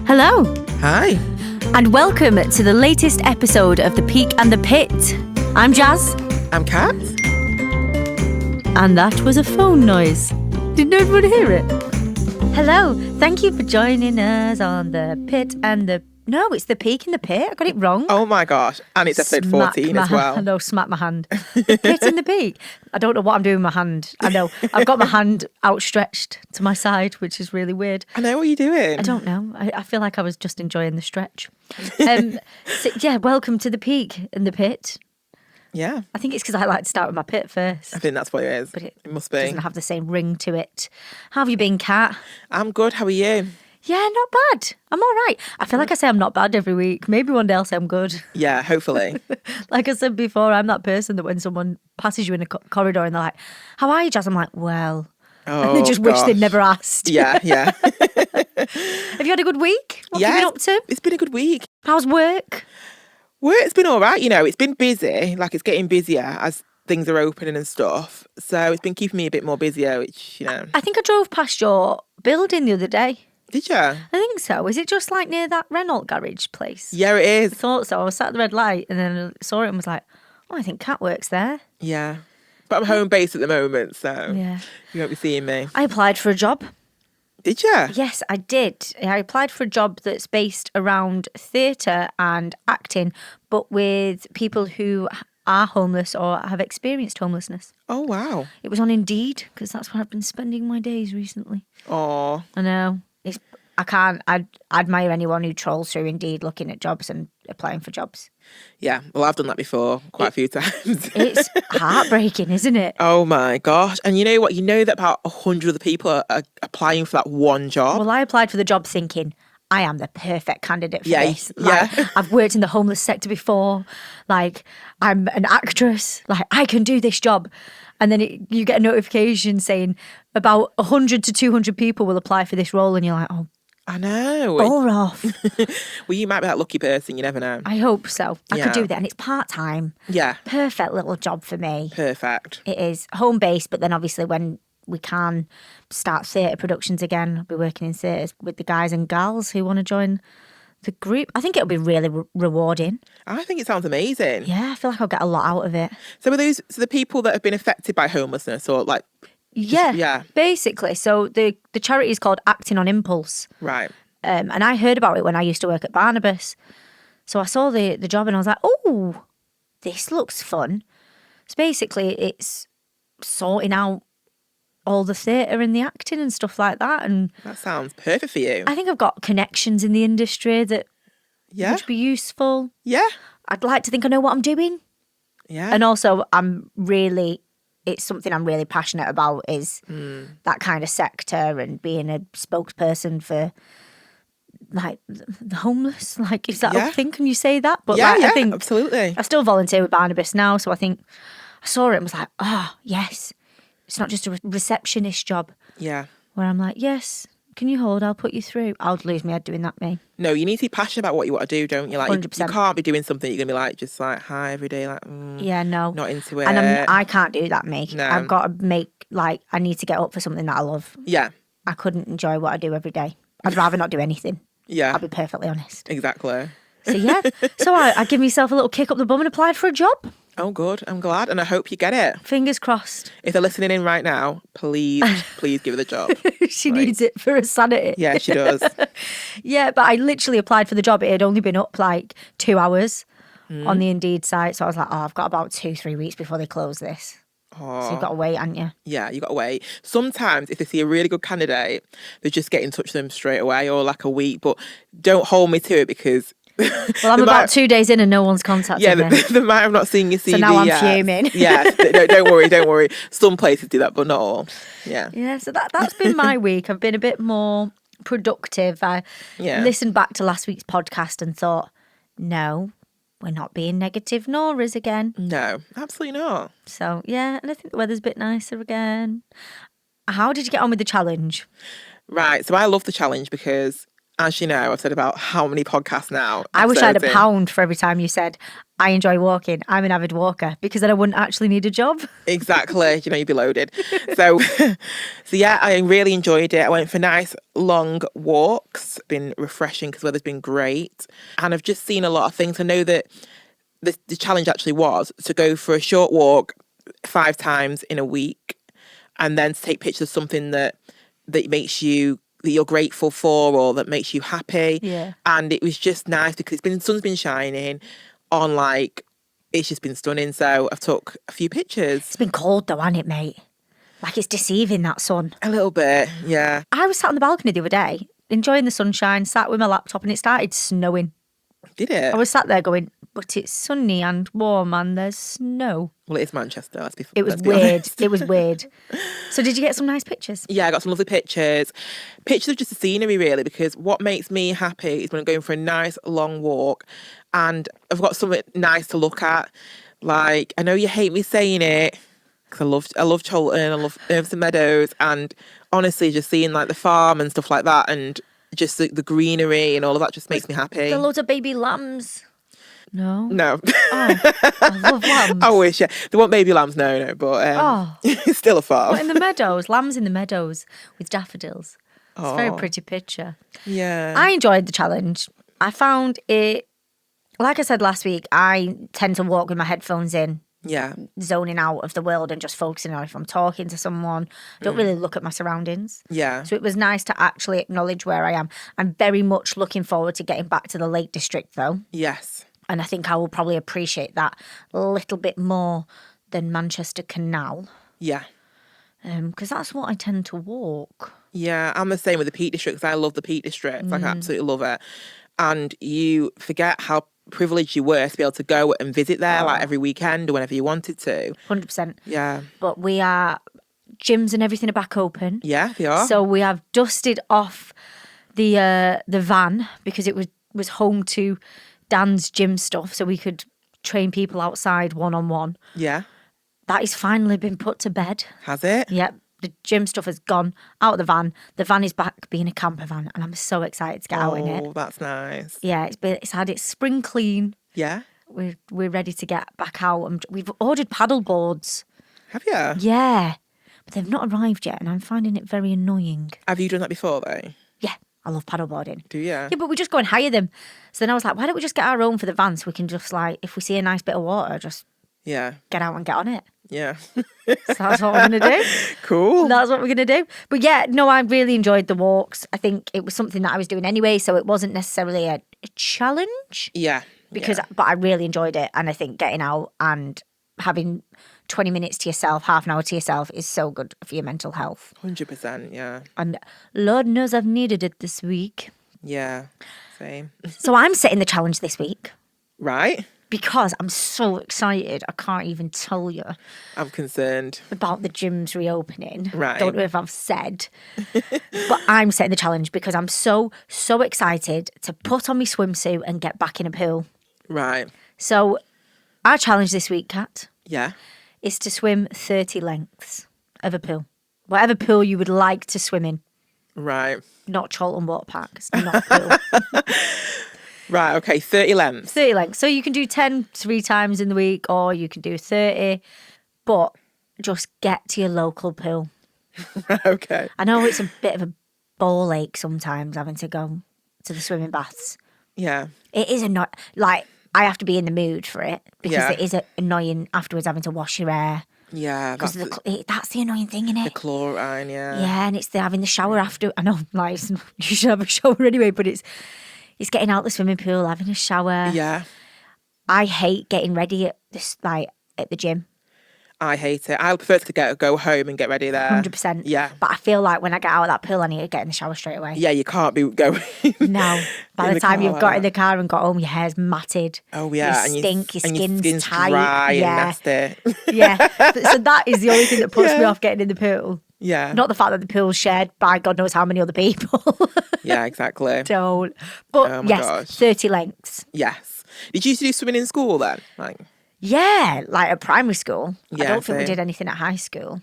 Hello. Hi. And welcome to the latest episode of The Peak and the Pit. I'm Jazz. I'm Kat. And that was a phone noise. Did no one hear it? Hello. Thank you for joining us on The Pit and the... No, it's The Peak and the Pit. I got it wrong. Oh my gosh. And it's episode 14 as well. No, smack my hand. The Pit and the Peak. I don't know what I'm doing with my hand. I know. I've got my hand outstretched to my side, which is really weird. I know what you're doing. I don't know. I feel like I was just enjoying the stretch. Welcome to The Peak and the Pit. Yeah. I think it's because I like to start with my pit first. I think that's what it is. But it must be. Doesn't have the same ring to it. How have you been, Kat? I'm good. How are you? Yeah, not bad. I'm all right. I feel like I say I'm not bad every week. Maybe one day I'll say I'm good. Yeah, hopefully. Like I said before, I'm that person that when someone passes you in a corridor and they're like, how are you, Jazz? I'm like, well. And they just wish they'd never asked. Yeah. Have you had a good week? What have you been up to? It's been a good week. How's work? Work's been all right, it's been busy. Like, it's getting busier as things are opening and stuff. So it's been keeping me a bit more busier, which, I think I drove past your building the other day. Did you? I think so. Is it just like near that Renault garage place? Yeah, it is. I thought so. I was sat at the red light and then I saw it and was like, oh, I think Kat works there. Yeah. But I'm home based at the moment, so yeah, you won't be seeing me. I applied for a job. Did you? Yes, I did. I applied for a job that's based around theatre and acting, but with people who are homeless or have experienced homelessness. Oh, wow. It was on Indeed, because that's where I've been spending my days recently. Oh. I know. I admire anyone who trolls through Indeed looking at jobs and applying for jobs. Yeah, well, I've done that before quite a few times. It's heartbreaking, isn't it? Oh my gosh. And you know what? You know that about 100 other people are applying for that one job? Well, I applied for the job thinking, I am the perfect candidate for this. Yeah. I've worked in the homeless sector before. Like, I'm an actress. Like, I can do this job. And then you get a notification saying about 100 to 200 people will apply for this role. And you're like, oh, I know. ball off. Well, you might be that lucky person. You never know. I hope so. I could do that. And it's part-time. Yeah. Perfect little job for me. Perfect. It is home-based, but then obviously when we can start theatre productions again, I'll be working in theatres with the guys and gals who want to join the group. I think it'll be really rewarding. I think it sounds amazing. Yeah, I feel like I'll get a lot out of it. So are those the people that have been affected by homelessness or like... Yeah, basically. So the charity is called Acting on Impulse. Right. And I heard about it when I used to work at Barnabas. So I saw the job and I was like, oh, this looks fun. So basically it's sorting out all the theatre and the acting and stuff like that. And that sounds perfect for you. I think I've got connections in the industry that would be useful. Yeah. I'd like to think I know what I'm doing. Yeah. And also it's something I'm really passionate about is that kind of sector and being a spokesperson for like the homeless. Like, is that a thing? Can you say that? But I think absolutely. I still volunteer with Barnabas now, so I think I saw it and was like, oh, yes. It's not just a receptionist job. Yeah. Where I'm like, yes, can you hold? I'll put you through. I'll lose my head doing that, me. No, you need to be passionate about what you want to do, don't you? Like, 100%. You can't be doing something you're going to be like, just like, hi every day, like, no. Not into it. And I can't do that, me. No. I've got to I need to get up for something that I love. Yeah. I couldn't enjoy what I do every day. I'd rather not do anything. Yeah. I'll be perfectly honest. Exactly. So, yeah. So I give myself a little kick up the bum and applied for a job. Oh, good. I'm glad. And I hope you get it. Fingers crossed. If they're listening in right now, please give her the job. She needs it for her sanity. Yeah, she does. Yeah, but I literally applied for the job. It had only been up like 2 hours on the Indeed site. So I was like, I've got about 2-3 weeks before they close this. Oh. So you've got to wait, haven't you? Yeah, you got to wait. Sometimes if they see a really good candidate, they just get in touch with them straight away or like a week. But don't hold me to it because... Well, I'm about 2 days in and no one's contacted me. They might have not seen your CV. So now I'm yet. fuming. Yeah, don't worry. Some places do that, but not all. Yeah. Yeah, so that's been my week. I've been a bit more productive. I listened back to last week's podcast and thought, no, we're not being negative Noras again. No, absolutely not. So, yeah, and I think the weather's a bit nicer again. How did you get on with the challenge? Right, so I love the challenge because as you know, I've said about how many podcasts now. I wish I had a episodes in. pound for every time you said, I enjoy walking. I'm an avid walker, because then I wouldn't actually need a job. Exactly. You know, you'd be loaded. So, yeah, I really enjoyed it. I went for nice long walks. Been refreshing because weather's been great. And I've just seen a lot of things. I know that the challenge actually was to go for a short walk 5 times in a week, and then to take pictures of something that makes you, that you're grateful for, or that makes you happy. Yeah. And it was just nice because sun's been shining on, like, it's just been stunning. So I've took a few pictures. It's been cold though, hasn't it, mate? Like, it's deceiving, that sun. A little bit, yeah. I was sat on the balcony the other day, enjoying the sunshine, sat with my laptop, and it started snowing. Did it? I was sat there going, but it's sunny and warm and there's snow. Well, it is Manchester. It was weird. It was weird. So did you get some nice pictures? Yeah, I got some lovely pictures. Pictures of just the scenery, really, because what makes me happy is when I'm going for a nice long walk and I've got something nice to look at. Like, I know you hate me saying it, because I love Cholton, I love Irvington Meadows, and honestly, just seeing like the farm and stuff like that, and just the greenery and all of that just makes me happy. The loads of baby lambs. No. No. Oh, I love lambs. I wish, yeah. There weren't baby lambs, no, but it's still a farm. But in the meadows, lambs in the meadows with daffodils. It's a very Oh. pretty picture. Yeah. I enjoyed the challenge. I found it, like I said last week, I tend to walk with my headphones in, Yeah. zoning out of the world and just focusing on if I'm talking to someone. I don't really look at my surroundings. Yeah. So it was nice to actually acknowledge where I am. I'm very much looking forward to getting back to the Lake District though. Yes. And I think I will probably appreciate that a little bit more than Manchester Canal. Yeah. Because that's what I tend to walk. Yeah, I'm the same with the Peak District because I love the Peak District. Like, I absolutely love it. And you forget how privileged you were to be able to go and visit there like every weekend or whenever you wanted to. 100%. Yeah. But gyms and everything are back open. Yeah, they are. So we have dusted off the van because it was home to Dan's gym stuff, so we could train people outside one-on-one. Yeah. That has finally been put to bed. Has it? Yep. The gym stuff has gone out of the van. The van is back being a camper van, and I'm so excited to get out in it. Oh, that's nice. Yeah, it's had its spring clean. Yeah. We're ready to get back out. We've ordered paddle boards. Have you? Yeah, but they've not arrived yet, and I'm finding it very annoying. Have you done that before, though? Yeah, I love paddleboarding. Do you? Yeah, but we just go and hire them. So then I was like, why don't we just get our own for the van so we can just, like, if we see a nice bit of water, just Yeah. get out and get on it. Yeah. So that's what we're going to do. Cool. That's what we're going to do. But yeah, no, I really enjoyed the walks. I think it was something that I was doing anyway, so it wasn't necessarily a challenge. Yeah. But I really enjoyed it. And I think getting out and having 20 minutes to yourself, half an hour to yourself is so good for your mental health. 100%. Yeah. And Lord knows I've needed it this week. Yeah. Same. So I'm setting the challenge this week Right. because I'm so excited. I can't even tell you I'm concerned. about the gyms reopening. Right. Don't know if I've said. But I'm setting the challenge because I'm so excited to put on my swimsuit and get back in a pool. Right. So our challenge this week, Kat, Yeah. is to swim 30 lengths of a pool. Whatever pool you would like to swim in. Right. Not Cholton Water Park. It's not a pool. Right. Okay. 30 lengths. 30 lengths. So you can do 10 3 times in the week or you can do 30. But just get to your local pool. Okay. I know it's a bit of a ball ache sometimes having to go to the swimming baths. Yeah. It is like I have to be in the mood for it because Yeah. it is annoying afterwards having to wash your hair. Yeah. Because That's that's the annoying thing, isn't the it? chlorine. Yeah. Yeah, and it's having the shower after. I know, like you should have a shower anyway, but it's getting out the swimming pool, having a shower. Yeah. I hate getting ready at the gym. I hate it. I prefer to go home and get ready there. 100%. Yeah. But I feel like when I get out of that pool, I need to get in the shower straight away. Yeah, you can't be going. No. By In the the time car you've like got that. in the car and got home, your hair's matted. Oh yeah, You stink, your and skin's tight. dry Yeah. and nasty. Yeah. So that is the only thing that puts me Yeah. off getting in the pool. Yeah. Not the fact that the pool's shared by God knows how many other people. Yeah, exactly. Don't. But Oh my yes, gosh. 30 lengths. Yes. Did you used to do swimming in school then? Like, Yeah, like at primary school. I Yeah, don't think we same. did anything at high school.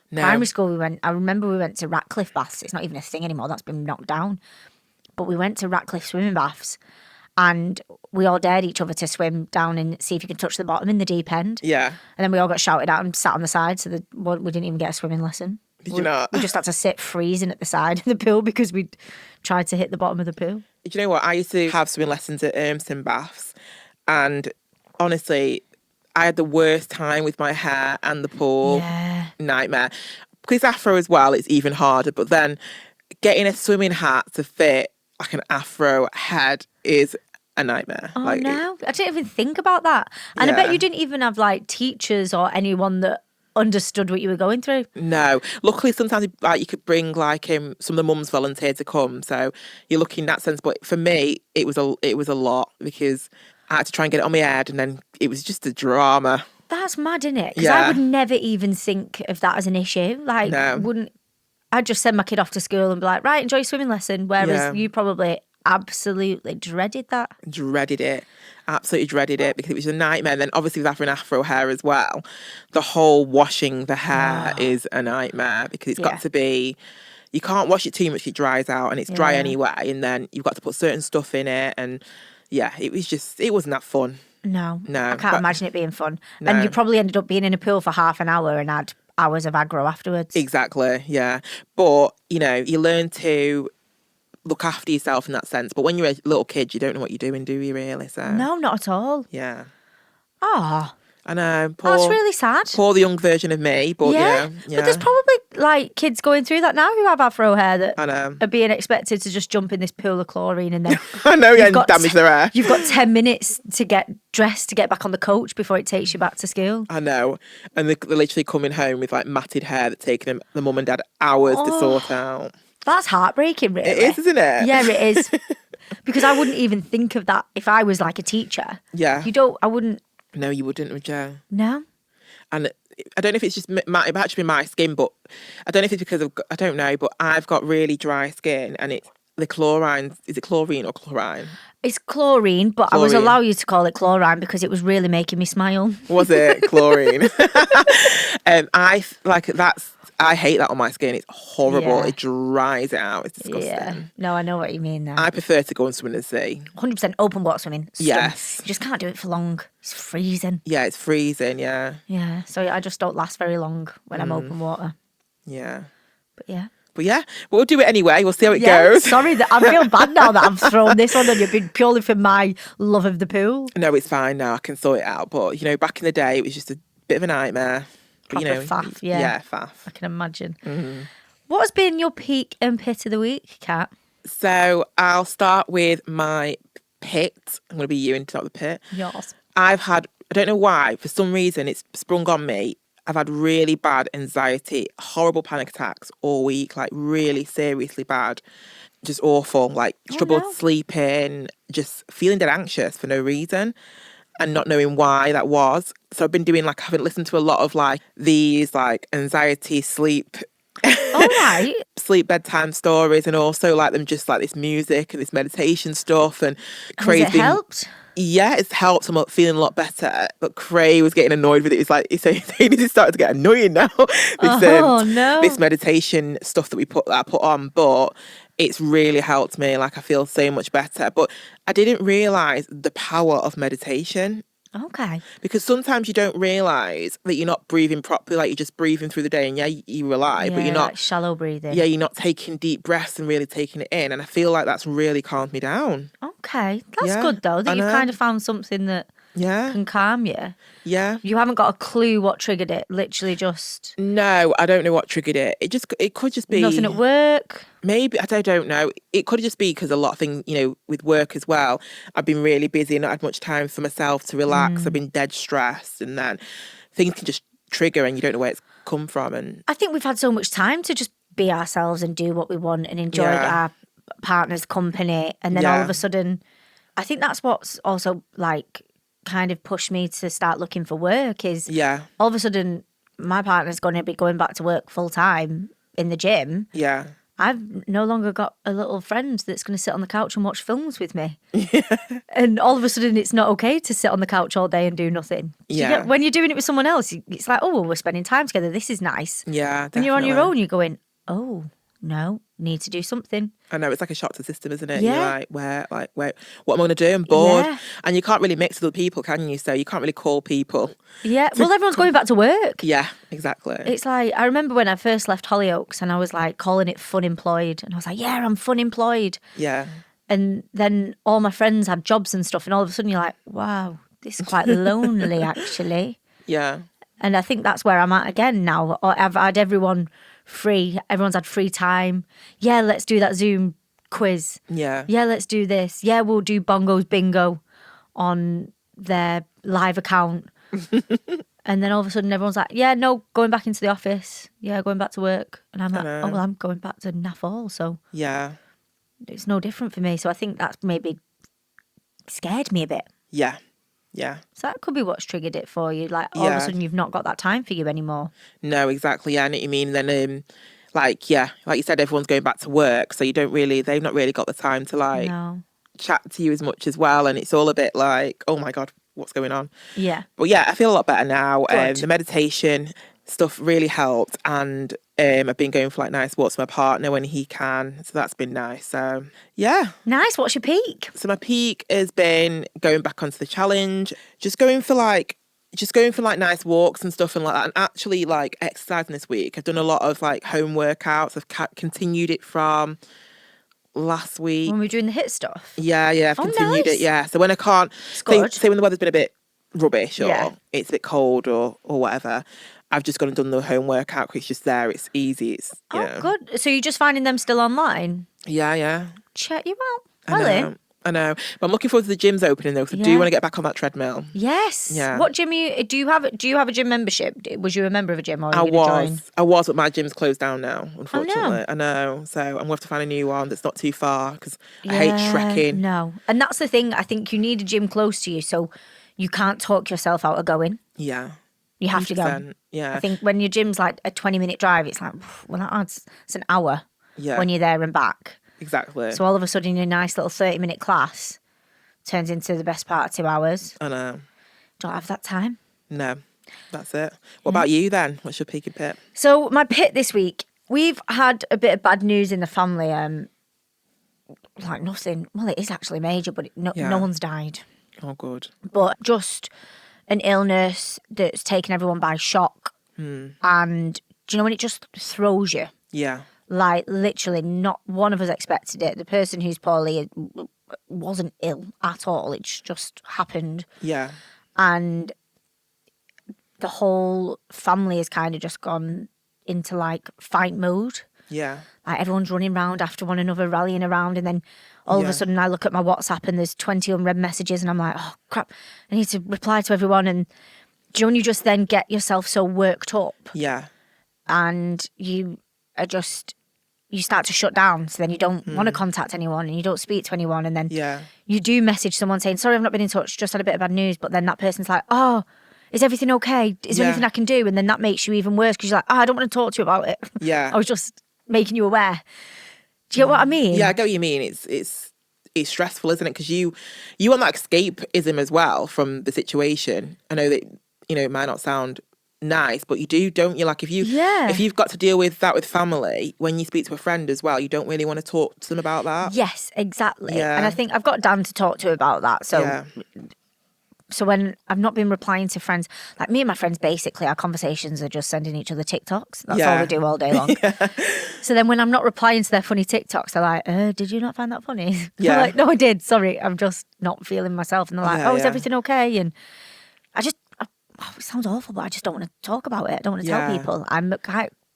no. Primary school, I remember we went to Ratcliffe baths. It's not even a thing anymore. That's been knocked down. But we went to Ratcliffe swimming baths and we all dared each other to swim down and see if you can touch the bottom in the deep end. Yeah. And then we all got shouted at and sat on the side, so we didn't even get a swimming lesson. Did you not? We just had to sit freezing at the side of the pool because we'd tried to hit the bottom of the pool. Do you know what? I used to have swimming lessons at Urmston Baths, and honestly, I had the worst time with my hair and the pool. Yeah. Nightmare. Because afro as well, it's even harder. But then getting a swimming hat to fit like an afro head is a nightmare. Oh, like, no. I didn't even think about that. And I bet you didn't even have like teachers or anyone that understood what you were going through. No. Luckily, sometimes like you could bring like some of the mums volunteered to come. So you're lucky in that sense. But for me, it was a lot because I had to try and get it on my head, and then it was just a drama. That's mad, isn't it? Because I would never even think of that as an issue. Like, I'd just send my kid off to school and be like, right, enjoy your swimming lesson. Whereas you probably absolutely dreaded that. Dreaded it. Absolutely dreaded it because it was a nightmare. And then obviously with having afro hair as well, the whole washing the hair is a nightmare because it's got to be, you can't wash it too much, it dries out and it's dry anyway. And then you've got to put certain stuff in it. And it wasn't that fun. No. No. I can't imagine it being fun. No. And you probably ended up being in a pool for half an hour and had hours of aggro afterwards. Exactly, yeah. But, you learn to look after yourself in that sense. But when you're a little kid, you don't know what you're doing, do you really? So no, not at all. Yeah. Oh. I know. That's really sad. Poor the young version of me, but yeah. But there's probably like kids going through that now who have afro hair that I know. are being expected to just jump in this pool of chlorine and then I know, and damage their hair. You've got 10 minutes to get dressed to get back on the coach before it takes you back to school. I know. And they're literally coming home with like matted hair that's taken the mum and dad hours to sort out. That's heartbreaking, really. It is, isn't it? Yeah, it is. Because I wouldn't even think of that if I was like a teacher. Yeah. I wouldn't. No, you wouldn't, would you? No. And I don't know if it's just it might actually be my skin, but I don't know if it's because I don't know, but I've got really dry skin and it's the chlorine. Is it chlorine or chlorine? It's chlorine, but I was allowed you to call it chlorine because it was really making me smile. Was it chlorine? I hate that on my skin. It's horrible. Yeah. It dries it out. It's disgusting. Yeah. No, I know what you mean now. I prefer to go and swim in the sea. 100% open water swimming. Yes. You just can't do it for long. It's freezing. Yeah, it's freezing, yeah. Yeah. So I just don't last very long when I'm open water. Yeah. But yeah. But we'll do it anyway. We'll see how it goes. Sorry, I feel bad now that I've thrown this on you purely for my love of the pool. No, it's fine now. I can sort it out. But, back in the day, it was just a bit of a nightmare. Proper faff, yeah. Yeah, faff. I can imagine. Mm-hmm. What has been your peak and pit of the week, Kat? So I'll start with my pit. I'm going to be you and start the pit. Yours. I've had, I don't know why, for some reason it's sprung on me. I've had really bad anxiety, horrible panic attacks all week, like really seriously bad. Just awful, like struggled sleeping, just feeling dead anxious for no reason and not knowing why that was. So I've been doing I haven't listened to a lot of these anxiety, sleep, All right. sleep bedtime stories, and also them just this music and this meditation stuff and Has it helped? Yeah, it's helped. I'm feeling a lot better. But Cray was getting annoyed with it. It's it's starting to get annoying now. This meditation stuff that I put on, but it's really helped me. I feel so much better. But I didn't realise the power of meditation. Okay. Because sometimes you don't realise that you're not breathing properly, you're just breathing through the day and you rely, but you're not... shallow breathing. Yeah, you're not taking deep breaths and really taking it in. And I feel like that's really calmed me down. Okay. That's good though, that you've kind of found something that can calm you. Yeah. You haven't got a clue what triggered it, literally just... No, I don't know what triggered it. It could just be... Nothing at work? Maybe, I don't know. It could just be because a lot of things, with work as well, I've been really busy and not had much time for myself to relax. I've been dead stressed, and then things can just trigger and you don't know where it's come from. And I think we've had so much time to just be ourselves and do what we want and enjoy our partner's company. And then all of a sudden, I think that's what's also kind of pushed me to start looking for work is all of a sudden my partner's going to be going back to work full time in the gym. Yeah. I've no longer got a little friend that's going to sit on the couch and watch films with me. Yeah. And all of a sudden it's not okay to sit on the couch all day and do nothing. When you're doing it with someone else, it's like, oh, well, we're spending time together. This is nice. Yeah, definitely. When you're on your own, you're going, oh, no, need to do something. I know, it's like a shock to the system, isn't it? Yeah. You're like, where, what am I going to do? I'm bored. Yeah. And you can't really mix with other people, can you? So you can't really call people. Yeah. Well, everyone's going back to work. Yeah, exactly. It's like, I remember when I first left Hollyoaks and I was like calling it fun employed. And I was like, yeah, I'm fun employed. Yeah. And then all my friends had jobs and stuff. And all of a sudden you're like, wow, this is quite lonely actually. Yeah. And I think that's where I'm at again now. I've had everyone free. Everyone's had free time. Yeah, let's do that Zoom quiz. Yeah. Yeah, let's do this. Yeah, we'll do Bongos Bingo on their live account. And then all of a sudden everyone's like, yeah, no, going back into the office. Yeah, going back to work. And I'm like, oh, well, I'm going back to NAF all. So yeah, it's no different for me. So I think that's maybe scared me a bit. Yeah. Yeah. So that could be what's triggered it for you. Like all of a sudden you've not got that time for you anymore. No, exactly. Yeah, I know what you mean. Then, like you said, everyone's going back to work. So they've not really got the time to like chat to you as much as well. And it's all a bit like, oh my God, what's going on? Yeah. But yeah, I feel a lot better now. Good. The meditation stuff really helped. And I've been going for like nice walks with my partner when he can. So that's been nice. So yeah. Nice. What's your peak? So my peak has been going back onto the challenge, just going for like nice walks and stuff and like that. And actually like exercising this week. I've done a lot of like home workouts. I've continued it from last week. When we were doing the HIIT stuff? Yeah, I've continued it, yeah. So when I can't, say when the weather's been a bit rubbish or it's a bit cold or whatever, I've just gone and done the home workout because it's just there, it's easy, it's, you know. Good. So you're just finding them still online? Yeah. Check you out. I know. But I'm looking forward to the gyms opening though, because I do want to get back on that treadmill. Yes. Yeah. What gym do you have a gym membership? Was you a member of a gym or are you going to join? I was, but my gym's closed down now, unfortunately. I know. So I'm going to have to find a new one that's not too far because I hate trekking. No. And that's the thing. I think you need a gym close to you so you can't talk yourself out of going. Yeah. You have to go. Yeah. I think when your gym's like a 20-minute drive, it's like, well, it's an hour when you're there and back. Exactly. So all of a sudden, your nice little 30-minute class turns into the best part of 2 hours. I know. Don't have that time. No, that's it. What about you then? What's your peak and pit? So my pit this week, we've had a bit of bad news in the family. Like nothing. Well, it is actually major, but no one's died. Oh, good. But just an illness that's taken everyone by shock. And do you know when it just throws you? Yeah. Like literally not one of us expected it. The person who's poorly wasn't ill at all. It just happened. Yeah. And the whole family has kind of just gone into like fight mode. Yeah. Like everyone's running around after one another, rallying around, and then all of a sudden I look at my WhatsApp and there's 20 unread messages and I'm like, oh crap, I need to reply to everyone. And do you know when you just then get yourself so worked up? Yeah. And you start to shut down. So then you don't want to contact anyone and you don't speak to anyone. And then you do message someone saying, sorry, I've not been in touch, just had a bit of bad news. But then that person's like, oh, is everything okay? Is there anything I can do? And then that makes you even worse because you're like, oh, I don't want to talk to you about it. Yeah. I was just making you aware. Do you get what I mean? Yeah, I get what you mean. It's stressful, isn't it? Because you want that escapism as well from the situation. I know that, it might not sound nice, but you do, don't you? Like if you've got to deal with that with family, when you speak to a friend as well, you don't really want to talk to them about that. Yes, exactly. Yeah. And I think I've got Dan to talk to about that. So when I've not been replying to friends, like me and my friends, basically our conversations are just sending each other TikToks. That's all we do all day long. So then when I'm not replying to their funny TikToks, they're like, did you not find that funny? Yeah. I'm like, no, I did. Sorry, I'm just not feeling myself. And they're like, is everything okay? And it sounds awful, but I just don't want to talk about it. I don't want to tell people. I'm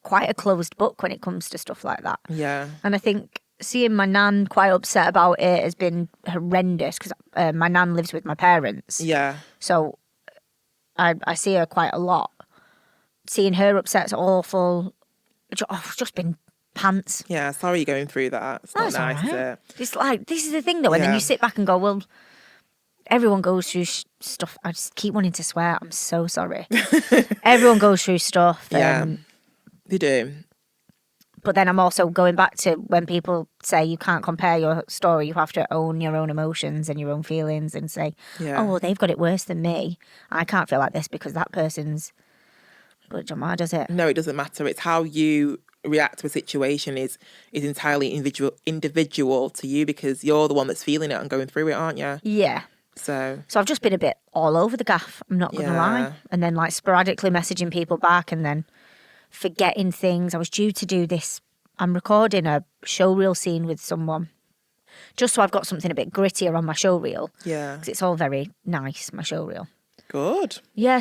quite a closed book when it comes to stuff like that. Yeah. And I think seeing my nan quite upset about it has been horrendous because my nan lives with my parents. Yeah. So I see her quite a lot. Seeing her upset's awful. It's just been pants. Yeah, sorry you're going through that. It's not nice, is it? It's like, this is the thing though, and then you sit back and go, well, everyone goes through stuff. I just keep wanting to swear. I'm so sorry. Everyone goes through stuff. Yeah, they do. But then I'm also going back to when people say you can't compare your story. You have to own your own emotions and your own feelings and say, oh, well, they've got it worse than me. I can't feel like this because that person's... But it doesn't matter, does it? No, it doesn't matter. It's how you react to a situation is entirely individual to you, because you're the one that's feeling it and going through it, aren't you? Yeah. So I've just been a bit all over the gaff, I'm not going to lie. Yeah. And then like sporadically messaging people back and then forgetting things. I was due to do this. I'm recording a showreel scene with someone just so I've got something a bit grittier on my showreel. Yeah. Because it's all very nice, my showreel. Good. Yeah,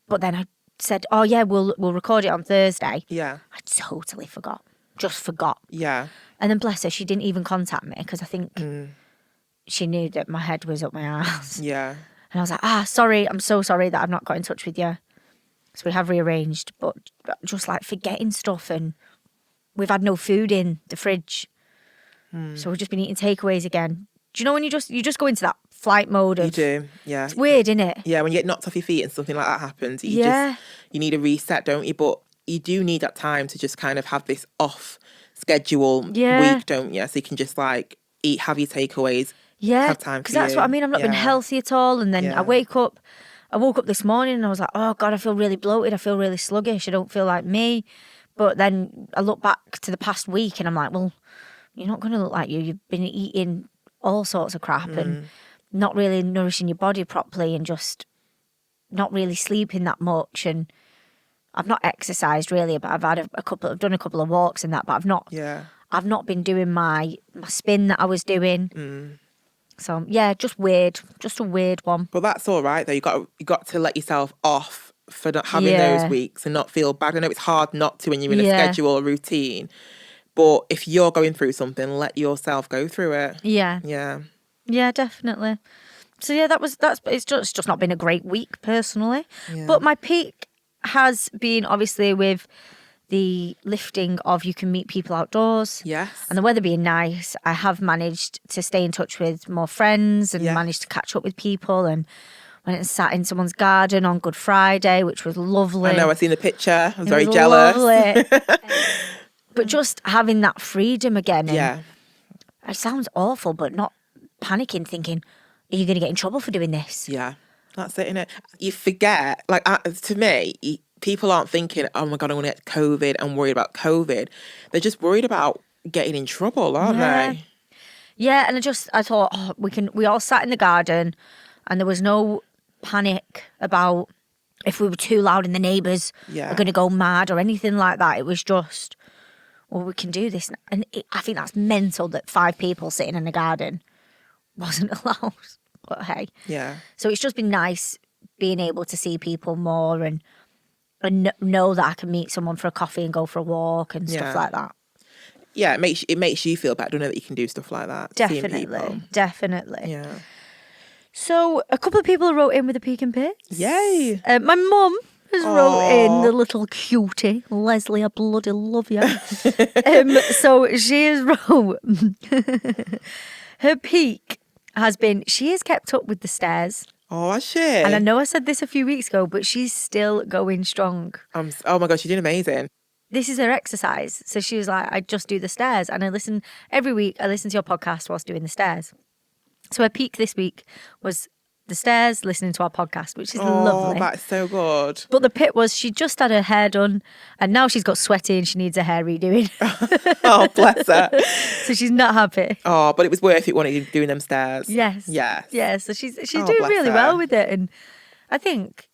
but then I said, oh yeah, we'll record it on Thursday. Yeah. I totally forgot. Just forgot. Yeah. And then bless her, she didn't even contact me because I think she knew that my head was up my arse. Yeah. And I was like, sorry, I'm so sorry that I've not got in touch with you. So we have rearranged, but just like forgetting stuff, and we've had no food in the fridge. So we've just been eating takeaways again. Do you know when you just go into that flight mode of... You do, yeah. It's weird, isn't it? Yeah, when you get knocked off your feet and something like that happens, you need a reset, don't you? But you do need that time to just kind of have this off schedule week, don't you? So you can just like have your takeaways. Yeah, have time for because that's what I mean. I've not been healthy at all. And then I woke up this morning and I was like, oh God, I feel really bloated. I feel really sluggish. I don't feel like me. But then I look back to the past week and I'm like, well, you're not going to look like you. You've been eating all sorts of crap and not really nourishing your body properly and just not really sleeping that much. And I've not exercised really, but I've done a couple of walks and that, but I've not been doing my spin that I was doing. So yeah, just weird, just a weird one. But that's all right though. You got to let yourself off for not having those weeks and not feel bad. I know it's hard not to when you're in a schedule or routine, but if you're going through something, let yourself go through it. Yeah, definitely. So yeah, it's just not been a great week personally. But my peak has been obviously with the lifting of you can meet people outdoors. Yes. And the weather being nice, I have managed to stay in touch with more friends and managed to catch up with people, and went and sat in someone's garden on Good Friday, which was lovely. I know, I've seen the picture. I was very jealous. Lovely. But just having that freedom again. And it sounds awful, but not panicking, thinking, are you going to get in trouble for doing this? Yeah, that's it, innit? You forget, like, to me, people aren't thinking, oh my God, I'm going to get COVID and worried about COVID. They're just worried about getting in trouble, aren't they? Yeah, and I thought, we all sat in the garden and there was no panic about if we were too loud and the neighbours are going to go mad or anything like that. It was just, well, we can do this. And I think that's mental that 5 people sitting in the garden wasn't allowed. But hey. Yeah. So it's just been nice being able to see people more and know that I can meet someone for a coffee and go for a walk and stuff like that. Yeah, it makes you feel better to know that you can do stuff like that. Definitely. Yeah. So a couple of people wrote in with the Peak and Pits. Yay. My mum has wrote in, the little cutie. Leslie, I bloody love you. So she has wrote, her peak has been, she has kept up with the stairs. Oh, has she? And I know I said this a few weeks ago, but she's still going strong. Oh my God, she's doing amazing. This is her exercise. So she was like, I just do the stairs. And every week I listen to your podcast whilst doing the stairs. So her peak this week was the stairs, listening to our podcast, which is lovely. Oh, that's so good. But the pit was she just had her hair done and now she's got sweaty and she needs her hair redoing. Oh, bless her. So she's not happy. Oh, but it was worth it when you doing them stairs. Yes. Yeah, so she's doing really well with it. And I think,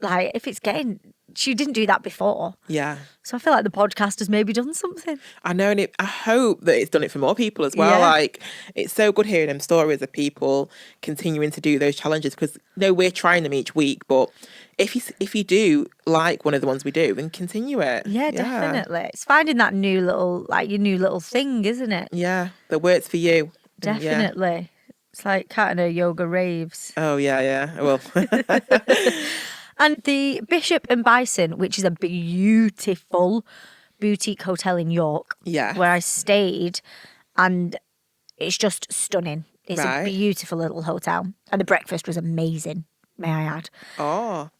like, if it's getting... She didn't do that before. Yeah. So I feel like the podcast has maybe done something. I know, and I hope that it's done it for more people as well. Yeah. Like, it's so good hearing them stories of people continuing to do those challenges, because, we're trying them each week, but if you do like one of the ones we do, then continue it. Yeah, definitely. It's finding that new little thing, isn't it? Yeah, that works for you. Definitely. It's like Katana yoga raves. Oh, yeah. Well... And the Bishop and Bison, which is a beautiful boutique hotel in York, where I stayed, and it's just stunning. It's a beautiful little hotel, and the breakfast was amazing, may I add. Oh.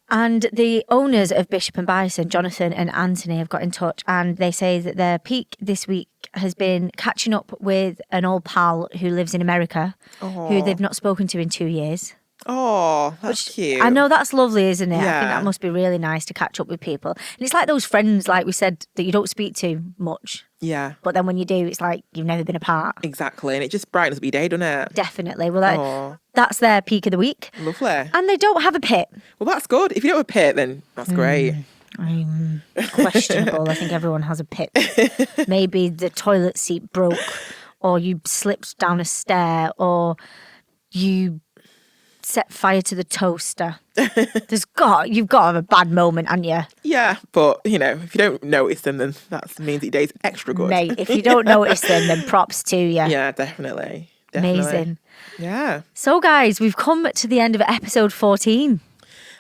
And the owners of Bishop and Bison, Jonathan and Anthony, have got in touch, and they say that their peak this week has been catching up with an old pal who lives in America, who they've not spoken to in 2 years. Oh, that's cute. I know that's lovely, isn't it? I think Yeah. that must be really nice to catch up with people. And it's like those friends, like we said, that you don't speak to much. Yeah, But then when you do, it's like you've never been apart. exactly. And it just brightens up your day, doesn't it? Definitely. Well, Oh, that's their peak of the week. lovely. And they don't have a pit. Well, that's good. If you don't have a pit, then that's great. Questionable. I think everyone has a pit. Maybe the toilet seat broke, or you slipped down a stair, or you set fire to the toaster. You've got to have a bad moment, haven't you? Yeah, but you know, if you don't notice them, then that means your day's extra good. Mate, if you don't notice them, then props to you. Yeah, definitely. Amazing. Yeah. So, guys, we've come to the end of episode 14.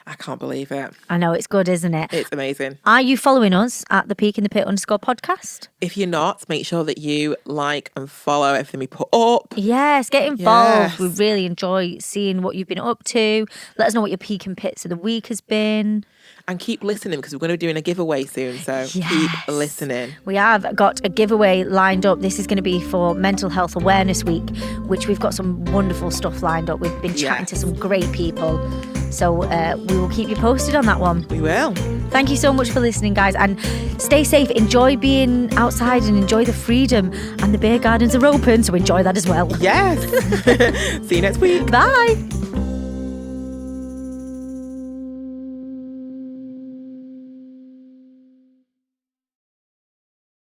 I can't believe it. I know, it's good, isn't it? It's amazing. Are you following us at thepeakandthepit _podcast? If you're not, make sure that you like and follow everything we put up. Yes, get involved. Yes. We really enjoy seeing what you've been up to. Let us know what your peak and pits of the week has been. And keep listening because we're going to be doing a giveaway soon. So keep Yes. listening. We have got a giveaway lined up. This is going to be for Mental Health Awareness Week, which we've got some wonderful stuff lined up. We've been chatting to some great people. So we will keep you posted on that one. We will. Thank you so much for listening, guys. And stay safe. Enjoy being outside and enjoy the freedom. And the beer gardens are open, so enjoy that as well. Yes. See you next week. Bye.